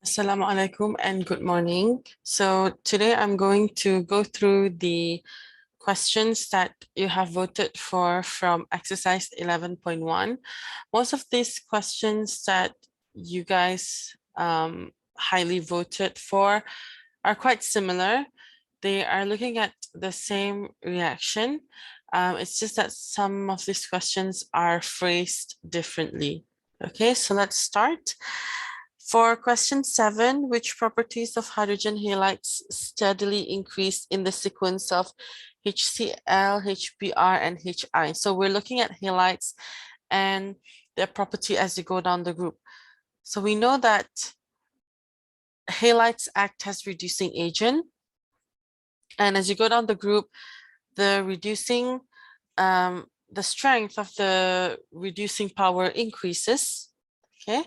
Assalamu alaikum and good morning. So today I'm going to go through the questions that you have voted for from exercise 11.1. Most of these questions that you guys highly voted for are quite similar. They are looking at the same reaction. It's just that some of these questions are phrased differently. Okay, so let's start. For question 7, which properties of hydrogen halides steadily increase in the sequence of HCl, HBr, and HI? So we're looking at halides and their property as you go down the group. So we know that halides act as reducing agent. And as you go down the group, the reducing, the strength of the reducing power increases. Okay.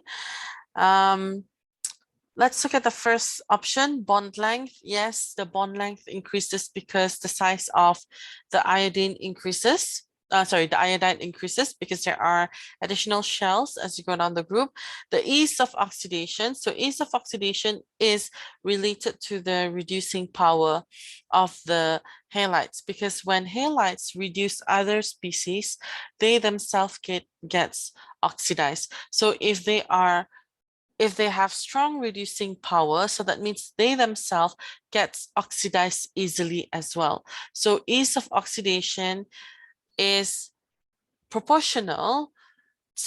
Let's look at the first option, bond length. Yes, the bond length increases because the size of the iodine increases. The iodine increases because there are additional shells as you go down the group. The ease of oxidation. So ease of oxidation is related to the reducing power of the halides, because when halides reduce other species, they themselves gets oxidized. So if they have strong reducing power, so that means they themselves get oxidized easily as well. So ease of oxidation is proportional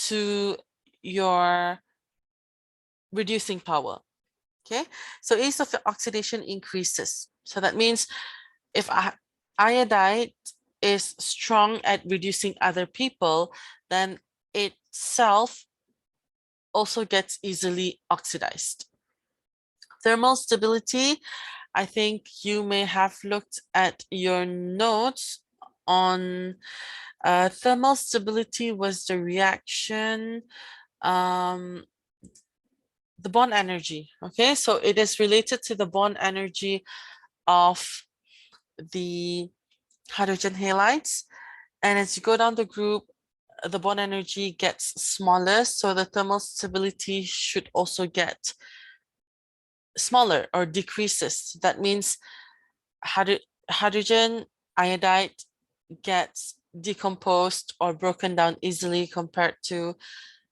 to your reducing power. Okay, so ease of oxidation increases. So that means if iodide is strong at reducing other people, then itself also gets easily oxidized. Thermal stability, I think you may have looked at your notes on thermal stability was the reaction, the bond energy. Okay, so it is related to the bond energy of the hydrogen halides. And as you go down the group, the bond energy gets smaller, so the thermal stability should also get smaller or decreases. That means hydrogen iodide gets decomposed or broken down easily compared to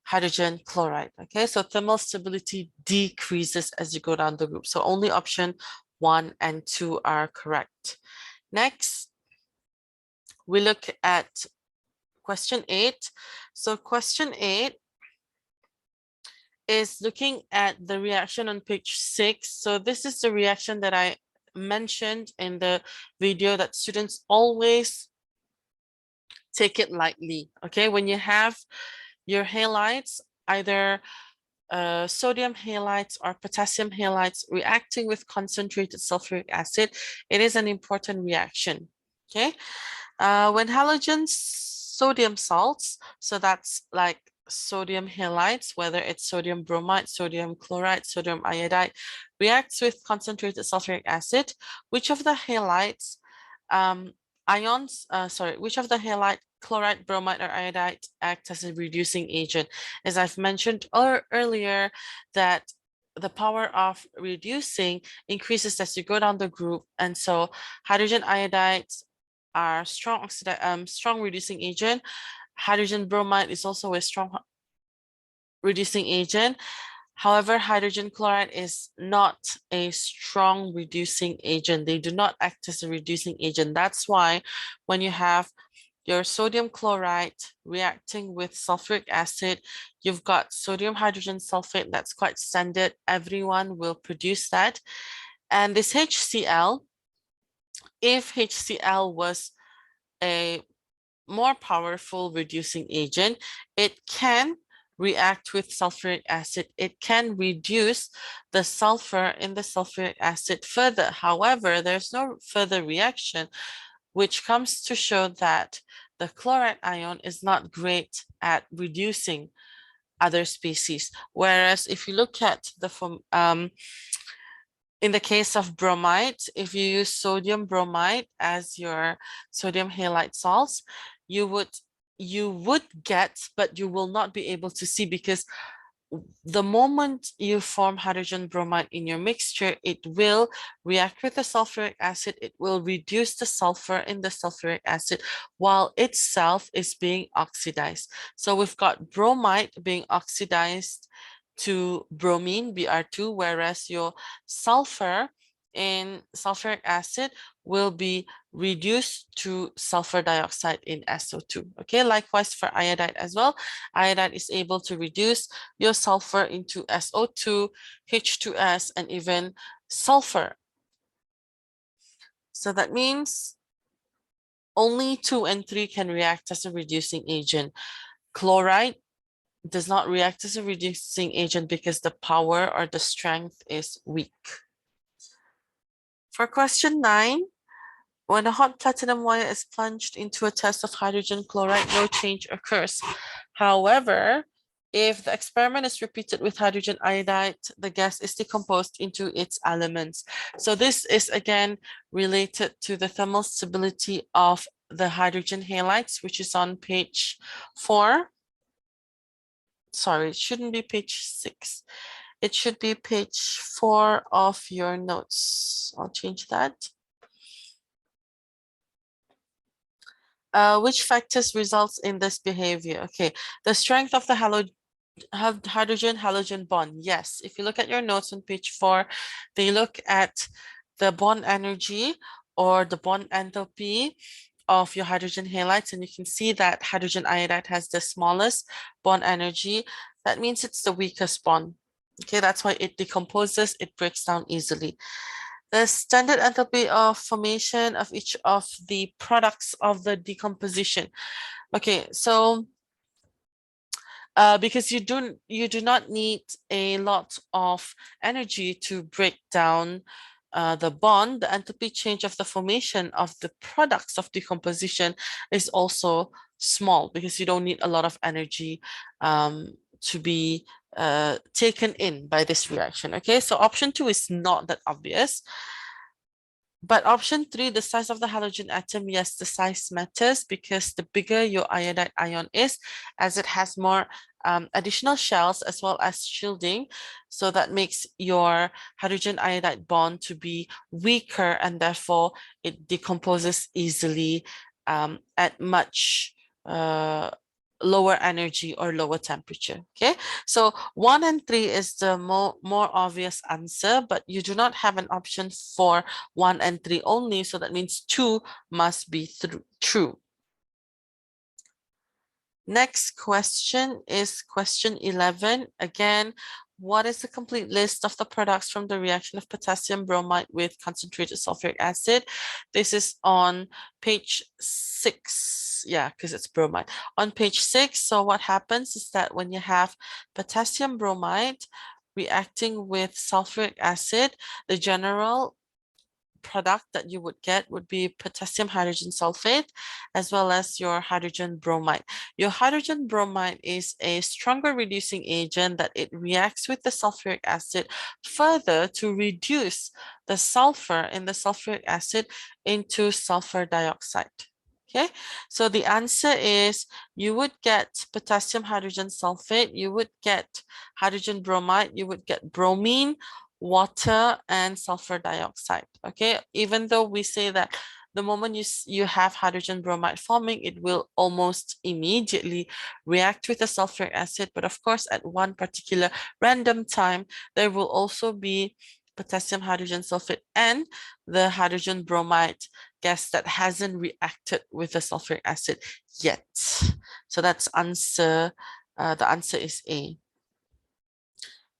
hydrogen chloride. Okay, so thermal stability decreases as you go down the group. So only option 1 and 2 are correct. Next, we look at question 8. So question 8 is looking at the reaction on page 6. So this is the reaction that I mentioned in the video that students always take it lightly. Okay, when you have your halides, either sodium halides or potassium halides reacting with concentrated sulfuric acid, it is an important reaction. Okay, when halogen sodium salts, so that's like sodium halides, whether it's sodium bromide, sodium chloride, sodium iodide, reacts with concentrated sulfuric acid, which of the halides which of the halide, chloride, bromide, or iodide act as a reducing agent? As I've mentioned earlier, that the power of reducing increases as you go down the group, and so hydrogen iodides are strong reducing agent. Hydrogen bromide is also a strong reducing agent. However, hydrogen chloride is not a strong reducing agent. They do not act as a reducing agent. That's why when you have your sodium chloride reacting with sulfuric acid, you've got sodium hydrogen sulfate. That's quite standard. Everyone will produce that. And this HCl, if HCl was a more powerful reducing agent, it can react with sulfuric acid. It can reduce the sulfur in the sulfuric acid further. However, there's no further reaction, which comes to show that the chloride ion is not great at reducing other species. Whereas if you look at in the case of bromide, if you use sodium bromide as your sodium halide salts, you would get, but you will not be able to see, because the moment you form hydrogen bromide in your mixture, it will react with the sulfuric acid. It will reduce the sulfur in the sulfuric acid while itself is being oxidized. So we've got bromide being oxidized to bromine, Br2, whereas your sulfur in sulfuric acid will be reduced to sulfur dioxide in SO2. Okay, likewise for iodide as well. Iodide is able to reduce your sulfur into SO2, H2S, and even sulfur. So that means only 2 and 3 can react as a reducing agent. Chloride does not react as a reducing agent because the power or the strength is weak. For question 9, when a hot platinum wire is plunged into a test of hydrogen chloride, no change occurs. However, if the experiment is repeated with hydrogen iodide, the gas is decomposed into its elements. So this is again related to the thermal stability of the hydrogen halides, which is on page 4. Sorry, it shouldn't be page 6. It should be page 4 of your notes. I'll change that. Which factors results in this behavior? Okay, the strength of the hydrogen-halogen bond. Yes, if you look at your notes on page 4, they look at the bond energy or the bond enthalpy of your hydrogen halides, and you can see that hydrogen iodide has the smallest bond energy. That means it's the weakest bond. Okay, that's why it decomposes, it breaks down easily. The standard enthalpy of formation of each of the products of the decomposition. Okay, so because you do not need a lot of energy to break down the bond, the enthalpy change of the formation of the products of decomposition is also small because you don't need a lot of energy to be taken in by this reaction. Okay, so option 2 is not that obvious. But option 3, the size of the halogen atom, yes, the size matters because the bigger your iodide ion is, as it has more additional shells as well as shielding. So that makes your hydrogen iodide bond to be weaker, and therefore it decomposes easily at much lower energy or lower temperature. Okay, so 1 and 3 is the more obvious answer, but you do not have an option for 1 and 3 only, so that means 2 must be true. Next question is question 11. Again, what is the complete list of the products from the reaction of potassium bromide with concentrated sulfuric acid? This is on page 6. Yeah, because it's bromide. On page 6, so what happens is that when you have potassium bromide reacting with sulfuric acid, the general product that you would get would be potassium hydrogen sulfate as well as your hydrogen bromide. Your hydrogen bromide is a stronger reducing agent that it reacts with the sulfuric acid further to reduce the sulfur in the sulfuric acid into sulfur dioxide. Okay, so the answer is you would get potassium hydrogen sulfate, you would get hydrogen bromide, you would get bromine, water, and sulfur dioxide. Okay, even though we say that the moment you have hydrogen bromide forming, it will almost immediately react with the sulfuric acid, but of course at one particular random time there will also be potassium hydrogen sulfate and the hydrogen bromide gas that hasn't reacted with the sulfuric acid yet. So that's answer, the answer is A.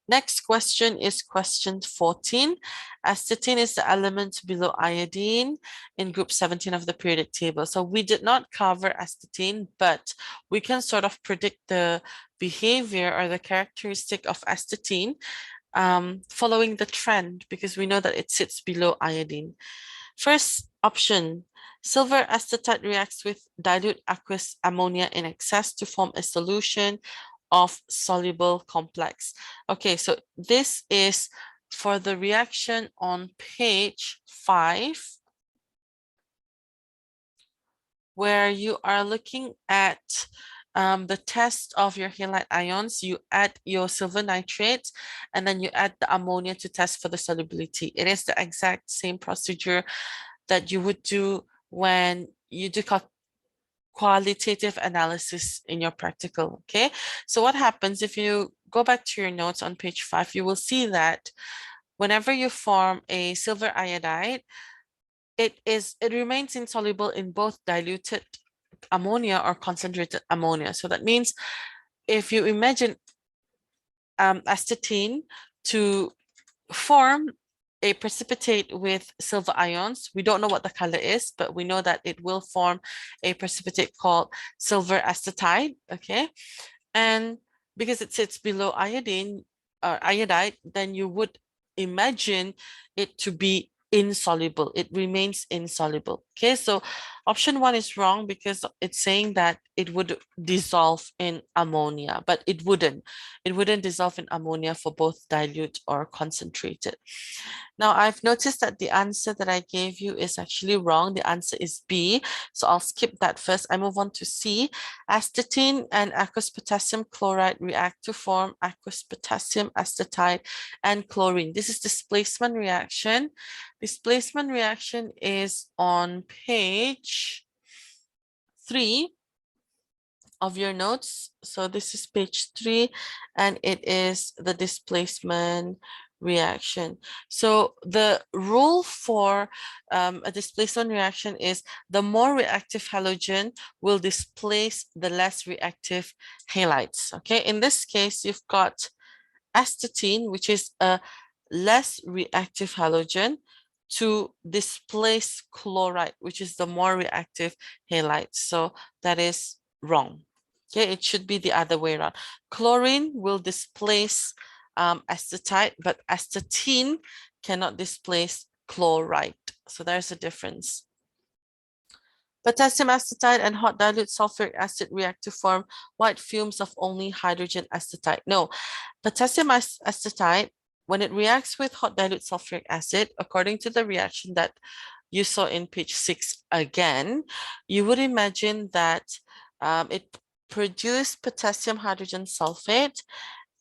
Next question is question 14. Astatine is the element below iodine in group 17 of the periodic table. So we did not cover astatine, but we can sort of predict the behavior or the characteristic of astatine following the trend, because we know that it sits below iodine. First option, silver acetate reacts with dilute aqueous ammonia in excess to form a solution of soluble complex. Okay, so this is for the reaction on page 5, where you are looking at the test of your halide ions, you add your silver nitrate and then you add the ammonia to test for the solubility. It is the exact same procedure that you would do when you do qualitative analysis in your practical, okay? So what happens if you go back to your notes on page 5, you will see that whenever you form a silver iodide, it remains insoluble in both diluted ammonia or concentrated ammonia. So that means if you imagine astatine to form a precipitate with silver ions, we don't know what the color is, but we know that it will form a precipitate called silver astatide, okay? And because it sits below iodine or iodide, then you would imagine it to be insoluble. It remains insoluble. Okay, so option 1 is wrong because it's saying that it would dissolve in ammonia, but it wouldn't. It wouldn't dissolve in ammonia for both dilute or concentrated. Now, I've noticed that the answer that I gave you is actually wrong. The answer is B. So I'll skip that first. I move on to C. Astatine and aqueous potassium chloride react to form aqueous potassium acetate and chlorine. This is displacement reaction. Displacement reaction is on page 3 of your notes. So this is page 3 and it is the displacement reaction. So the rule for a displacement reaction is the more reactive halogen will displace the less reactive halides. Okay, in this case, you've got astatine, which is a less reactive halogen, to displace chloride, which is the more reactive halide. So that is wrong. Okay, it should be the other way around. Chlorine will displace acetate, but astatine cannot displace chloride. So there's a difference. Potassium acetate and hot dilute sulfuric acid react to form white fumes of only hydrogen acetate. No, potassium acetate, when it reacts with hot dilute sulfuric acid, according to the reaction that you saw in page 6 again, you would imagine that it produced potassium hydrogen sulfate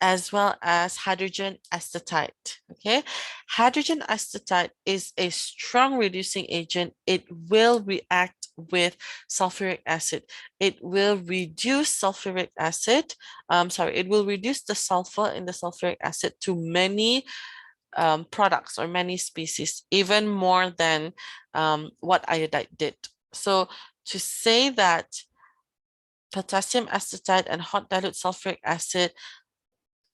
as well as hydrogen acetate. Okay, hydrogen acetate is a strong reducing agent. It will react with sulfuric acid. It will reduce sulfuric acid. It will reduce the sulfur in the sulfuric acid to many products or many species, even more than what iodide did. So to say that potassium acetate and hot dilute sulfuric acid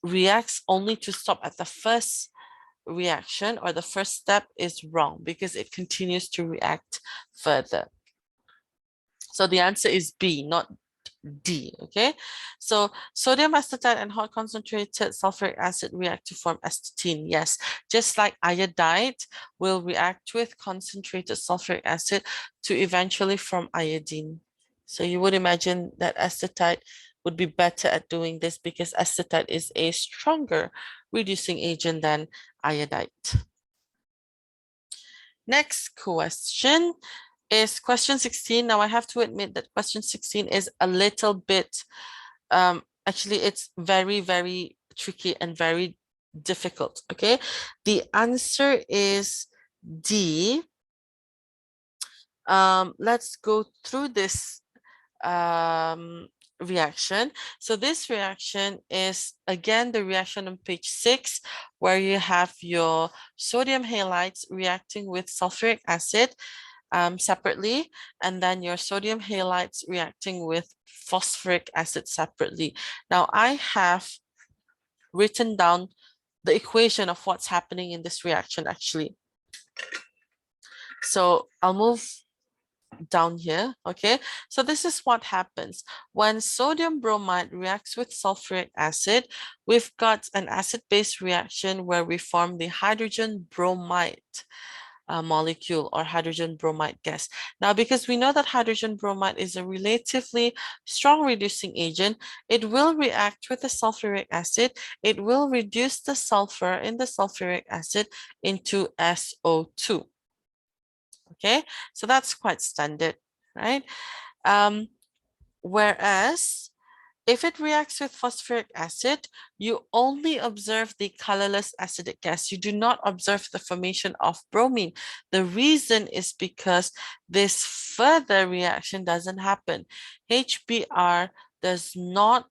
reacts only to stop at the first reaction or the first step is wrong because it continues to react further. So the answer is B, not D, okay? So sodium acetate and hot concentrated sulfuric acid react to form astatine. Yes, just like iodide will react with concentrated sulfuric acid to eventually form iodine. So you would imagine that acetate would be better at doing this because acetate is a stronger reducing agent than iodide. Next question is question 16. Now I have to admit that question 16 is a little bit, actually it's very, very tricky and very difficult, okay? The answer is D. Let's go through this reaction. So this reaction is again the reaction on page 6 where you have your sodium halides reacting with sulfuric acid separately, and then your sodium halides reacting with phosphoric acid separately. Now I have written down the equation of what's happening in this reaction actually. So I'll move down here, okay? So this is what happens. When sodium bromide reacts with sulfuric acid, we've got an acid-base reaction where we form the hydrogen bromide molecule or hydrogen bromide gas. Now, because we know that hydrogen bromide is a relatively strong reducing agent, it will react with the sulfuric acid. It will reduce the sulfur in the sulfuric acid into SO2. Okay, so that's quite standard, right? Whereas If it reacts with phosphoric acid, you only observe the colorless acidic gas. You do not observe the formation of bromine. The reason is because this further reaction doesn't happen. HBr does not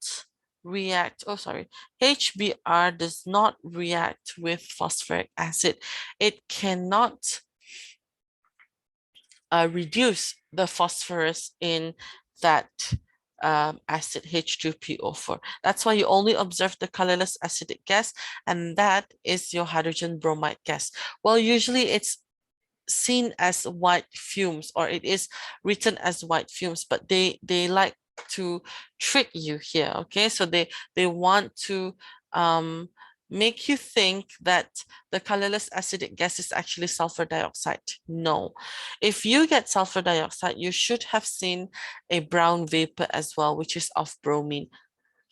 react, HBr does not react with phosphoric acid. It cannot reduce the phosphorus in that acid H2PO4. That's why you only observe the colorless acidic gas, and that is your hydrogen bromide gas. Well, usually it's seen as white fumes, or it is written as white fumes, but they like to trick you here. Okay, so they want to make you think that the colorless acidic gas is actually sulfur dioxide. No, if you get sulfur dioxide, you should have seen a brown vapor as well, which is of bromine.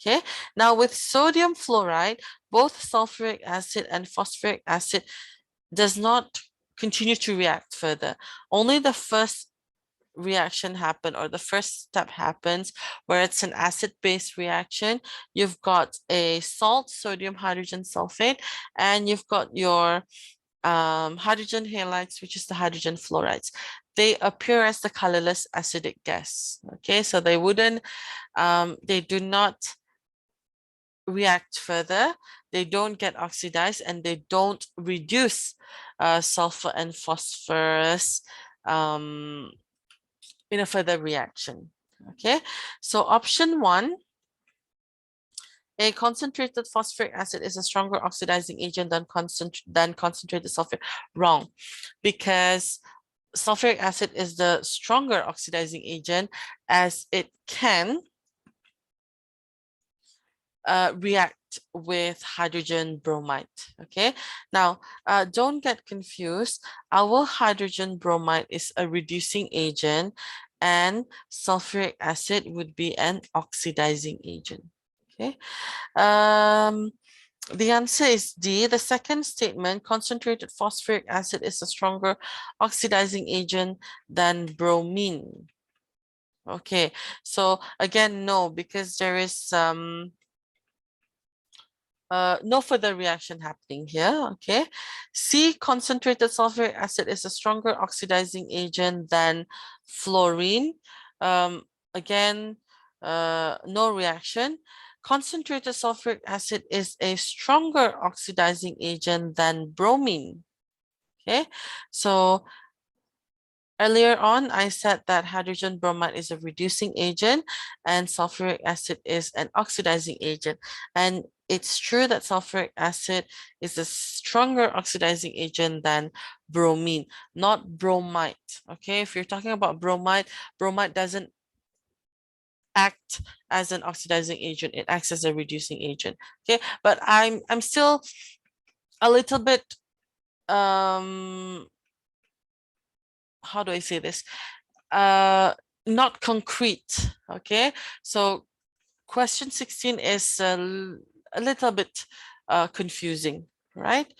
Okay, now with sodium fluoride, both sulfuric acid and phosphoric acid does not continue to react further. Only the first reaction happen, or the first step happens, where it's an acid-base reaction. You've got a salt, sodium hydrogen sulfate, and you've got your hydrogen halides, which is the hydrogen fluorides. They appear as the colorless acidic gas. Okay, so they wouldn't, they do not react further, they don't get oxidized, and they don't reduce sulfur and phosphorus in a further reaction. Okay, so option 1, a concentrated phosphoric acid is a stronger oxidizing agent than concentrated sulfur. Wrong, because sulfuric acid is the stronger oxidizing agent, as it can react with hydrogen bromide. Okay, now don't get confused. Our hydrogen bromide is a reducing agent, and sulfuric acid would be an oxidizing agent. Okay, the answer is D. The second statement, concentrated phosphoric acid is a stronger oxidizing agent than bromine. Okay, so again, no, because there is no further reaction happening here. Okay, C, concentrated sulfuric acid is a stronger oxidizing agent than fluorine. Again, no reaction. Concentrated sulfuric acid is a stronger oxidizing agent than bromine. Okay, so earlier on, I said that hydrogen bromide is a reducing agent and sulfuric acid is an oxidizing agent. And it's true that sulfuric acid is a stronger oxidizing agent than bromine, not bromide. Okay, if you're talking about bromide, bromide doesn't act as an oxidizing agent, it acts as a reducing agent. Okay, but I'm still a little bit how do I say this? Not concrete. Okay, so question 16 is a little bit confusing, right?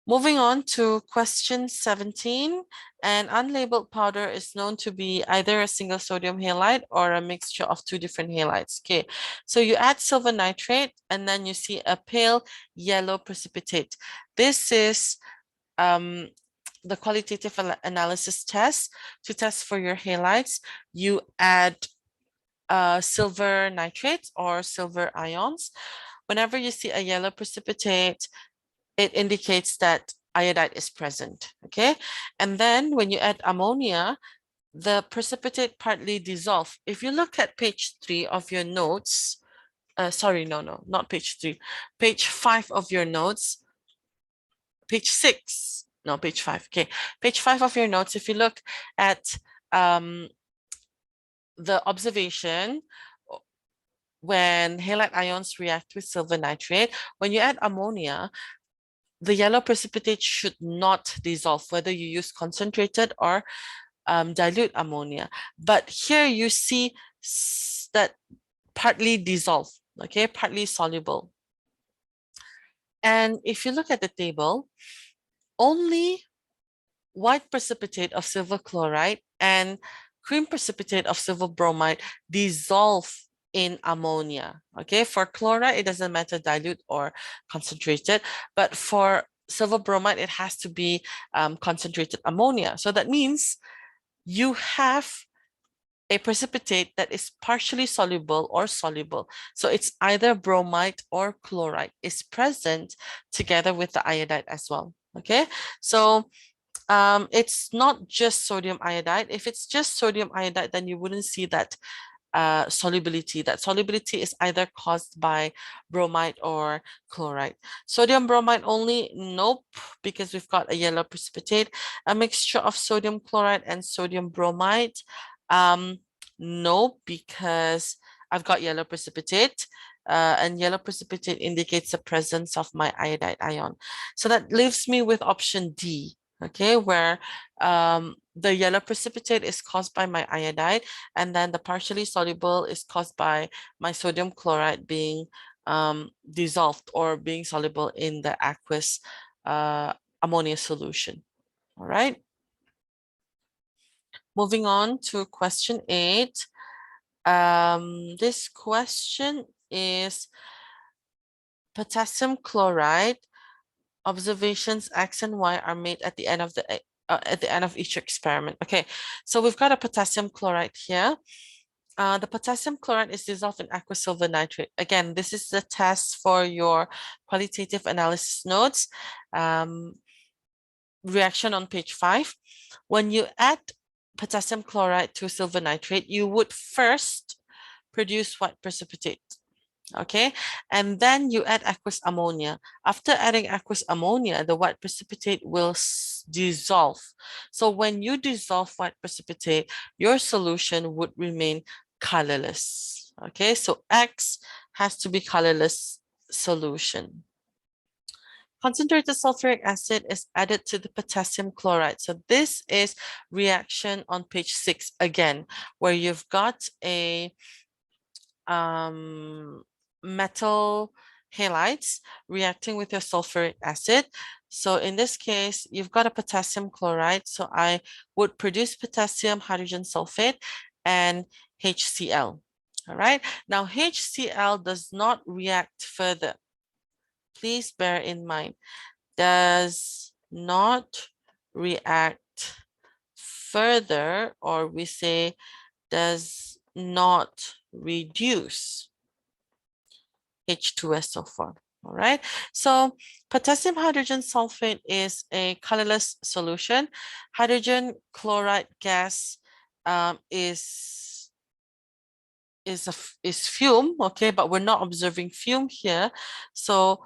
Moving on to question 17, an unlabeled powder is known to be either a single sodium halide or a mixture of two different halides. Okay, so you add silver nitrate and then you see a pale yellow precipitate. This is the qualitative analysis test. To test for your halides, you add silver nitrate or silver ions. Whenever you see a yellow precipitate, it indicates that iodide is present. Okay, and then when you add ammonia, the precipitate partly dissolve. If you look at page 3 of your notes, sorry, no, not page 3, page 5 of your notes, page 6, no, page 5. Okay, page 5 of your notes, if you look at the observation when halide ions react with silver nitrate, when you add ammonia, the yellow precipitate should not dissolve, whether you use concentrated or dilute ammonia. But here you see that partly dissolved, okay, partly soluble. And if you look at the table, only white precipitate of silver chloride and cream precipitate of silver bromide dissolve in ammonia. Okay, for chloride, it doesn't matter dilute or concentrated, but for silver bromide, it has to be concentrated ammonia. So that means you have a precipitate that is partially soluble or soluble. So it's either bromide or chloride is present together with the iodide as well. Okay, so it's not just sodium iodide. If it's just sodium iodide, then you wouldn't see that solubility. That solubility is either caused by bromide or chloride. Sodium bromide only? Nope, because we've got a yellow precipitate. A mixture of sodium chloride and sodium bromide? No, because I've got yellow precipitate. And yellow precipitate indicates the presence of my iodide ion. So that leaves me with option D, okay, where the yellow precipitate is caused by my iodide, and then the partially soluble is caused by my sodium chloride being dissolved or being soluble in the aqueous ammonia solution. All right. Moving on to question 8. This question is potassium chloride. Observations X and Y are made at the end of each experiment. Okay, so we've got a potassium chloride here. The potassium chloride is dissolved in aqueous silver nitrate. Again, this is the test for your qualitative analysis notes. Reaction on page 5. When you add potassium chloride to silver nitrate, you would first produce white precipitate. Okay, and then you add aqueous ammonia. After adding aqueous ammonia, the white precipitate will dissolve. So when you dissolve white precipitate, your solution would remain colorless. Okay, so X has to be colorless solution. Concentrated sulfuric acid is added to the potassium chloride. So this is reaction on page 6 again, where you've got a metal halides reacting with your sulfuric acid. So in this case, you've got a potassium chloride. So I would produce potassium hydrogen sulfate and HCl. All right. Now HCl does not react further. Please bear in mind, does not react further, or we say does not reduce H2SO4. All right, so potassium hydrogen sulfate is a colorless solution. Hydrogen chloride gas is fume, okay, but we're not observing fume here. So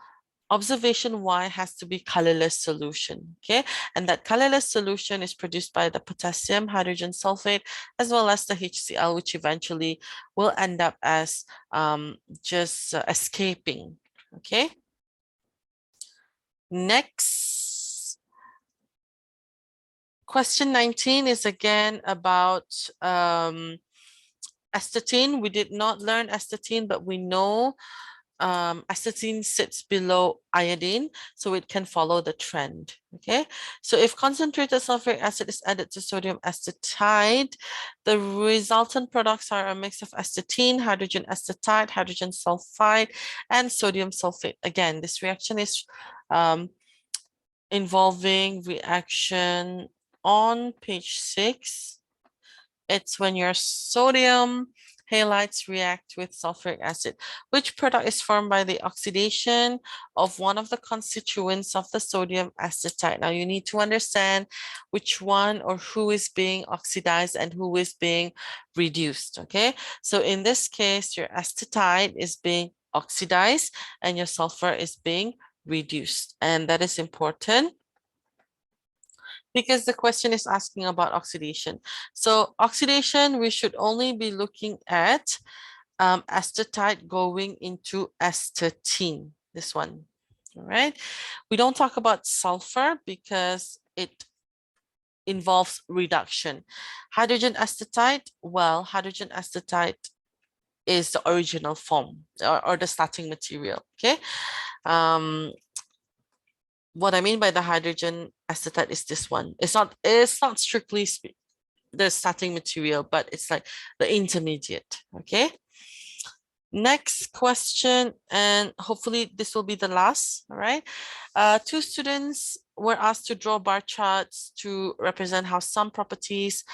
observation Y has to be colorless solution, okay? And that colorless solution is produced by the potassium hydrogen sulfate as well as the HCl, which eventually will end up as just escaping, okay? Next, question 19 is again about astatine. We did not learn astatine, but we know astatine sits below iodine, so it can follow the trend. Okay, so if concentrated sulfuric acid is added to sodium acetate, the resultant products are a mix of astatine, hydrogen acetate, hydrogen sulfide, and sodium sulfate. Again, this reaction is involving reaction on page 6. It's when your sodium halides react with sulfuric acid. Which product is formed by the oxidation of one of the constituents of the sodium acetate? Now you need to understand which one or who is being oxidized and who is being reduced, okay? So in this case, your acetate is being oxidized and your sulfur is being reduced. And that is important because the question is asking about oxidation. So oxidation, we should only be looking at acetate going into astatine, this one, all right? We don't talk about sulfur because it involves reduction. Hydrogen acetate, well, hydrogen acetate is the original form or the starting material, okay? What I mean by the hydrogen acetate is this one. It's not strictly the starting material, but it's like the intermediate, okay? Next question, and hopefully this will be the last, all right? Two students were asked to draw bar charts to represent how some properties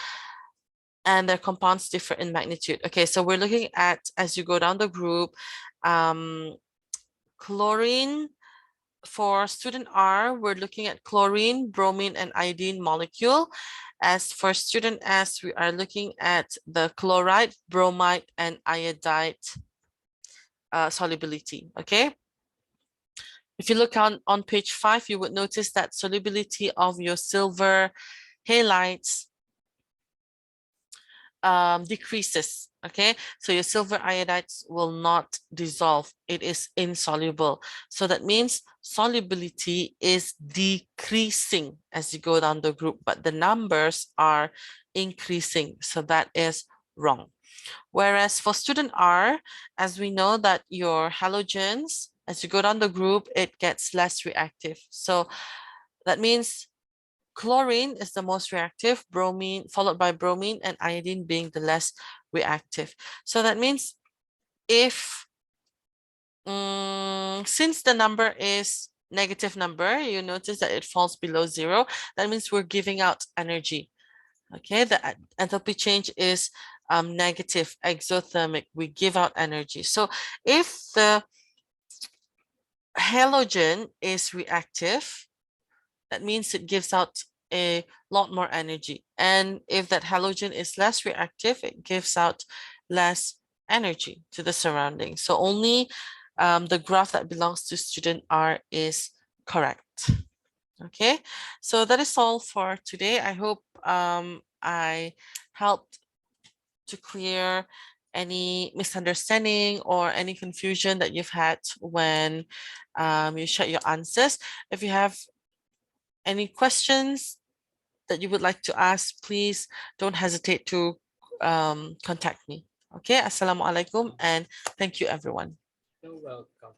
and their compounds differ in magnitude. Okay, so we're looking at, as you go down the group, chlorine. For student R, we're looking at chlorine, bromine, and iodine molecule. As for student S, we are looking at the chloride, bromide, and iodide solubility, okay? If you look on page 5, you would notice that solubility of your silver halides decreases, okay? So your silver iodides will not dissolve. It is insoluble. So that means solubility is decreasing as you go down the group, but the numbers are increasing. So that is wrong. Whereas for student R, as we know that your halogens, as you go down the group, it gets less reactive. So that means chlorine is the most reactive, bromine, followed by bromine, and iodine being the less reactive. So that means if, since the number is negative number, you notice that it falls below 0. That means we're giving out energy. Okay, the enthalpy change is negative, exothermic. We give out energy. So if the halogen is reactive, that means it gives out a lot more energy. And if that halogen is less reactive, it gives out less energy to the surroundings. So only the graph that belongs to student R is correct. Okay, so that is all for today. I hope I helped to clear any misunderstanding or any confusion that you've had when you share your answers. If you have any questions that you would like to ask, please don't hesitate to contact me. Okay, Assalamualaikum, and thank you, everyone. You're welcome.